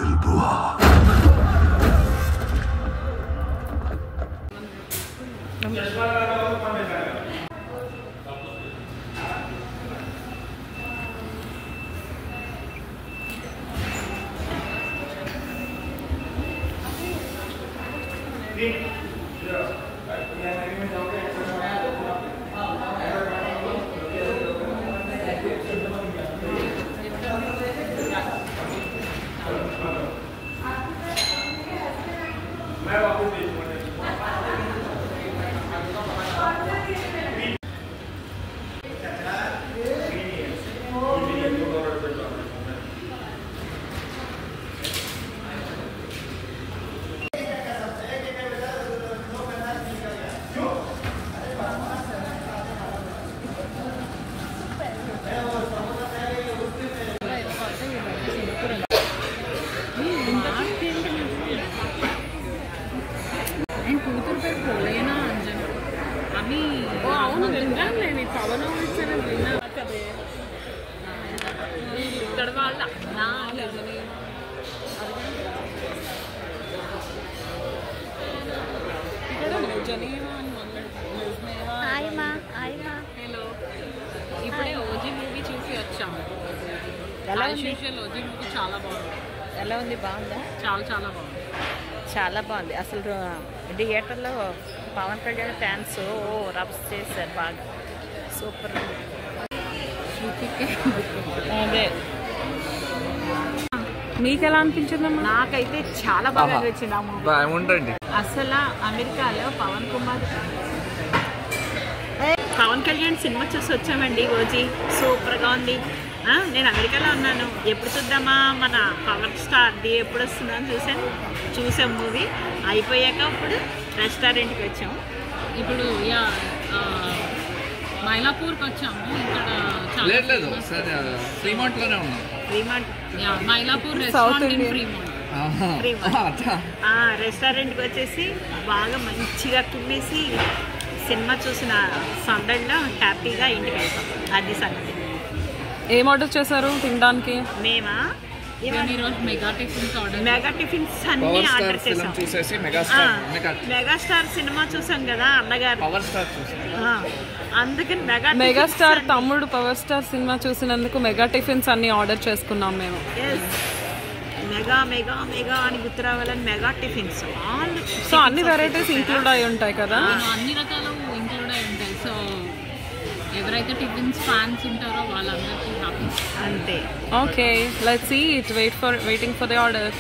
Gilboa. ఇప్పుడే OG movie చూసి వచ్చాము. ఓజీ మూవీ చాలా బాగుంది. ఎలా ఉంది? బాగుందా? చాలా చాలా బాగుంది. చాలా బాగుంది. అసలు థియేటర్లో పవన్ కళ్యాణ్ ఫ్యాన్స్ రబ్స్ చేశారు బాగా. సూపర్. అదే మీకు ఎలా అనిపించిందమ్మా? నాకైతే చాలా బాగా అనిపించింది ఆ మూవీ. బాగుందండి. అసలు అమెరికాలో పవన్ కళ్యాణ్ సినిమా చూసి వచ్చామండి. ఓజీ సూపర్గా ఉంది. నేను అమెరికాలో ఉన్నాను. ఎప్పుడు చూద్దామా మన పవర్ స్టార్ది ఎప్పుడు వస్తుందని చూసాం మూవీ అయిపోయాక. ఇప్పుడు రెస్టారెంట్కి వచ్చాము. ఇప్పుడు మైలాపూర్కి వచ్చాము. ఇక్కడ ఫ్రీమాంట్లోనే ఉన్నాం. మైలాపూర్ రెస్టారెంట్ రెస్టారెంట్కి వచ్చేసి బాగా మంచిగా తినేసి సినిమా చూసిన సందడిలో హ్యాపీగా ఇంటికి వెళ్తాం. అది సంగతి. ఏం ఆర్డర్ చేశారు తినడానికి? మేమా మెగా టిఫిన్స్ అన్ని ఆర్డర్ చేసాం. మెగాస్టార్ సినిమా చూసాం కదా అన్నగారు. అందుకని మెగాస్టార్ తమ్ముడు పవర్ స్టార్ సినిమా చూసినందుకు మెగా టిఫిన్స్ అన్ని ఆర్డర్ చేసుకున్నాం మేము. మెగా మెగా మెగా అని గుర్తు రావాలని మెగా టిఫిన్స్. సో అన్ని వెరైటీస్ ఇంక్లూడ్ అయి ఉంటాయి కదా? అన్ని రకాలు ఇంక్లూడ్ అయి ఉంటాయి. సో ఎవరైతే టిఫిన్స్ ఫ్యాన్స్ ఉంటారో వాళ్ళందరికీ అంతే. Okay, let's eat. Waiting for the order.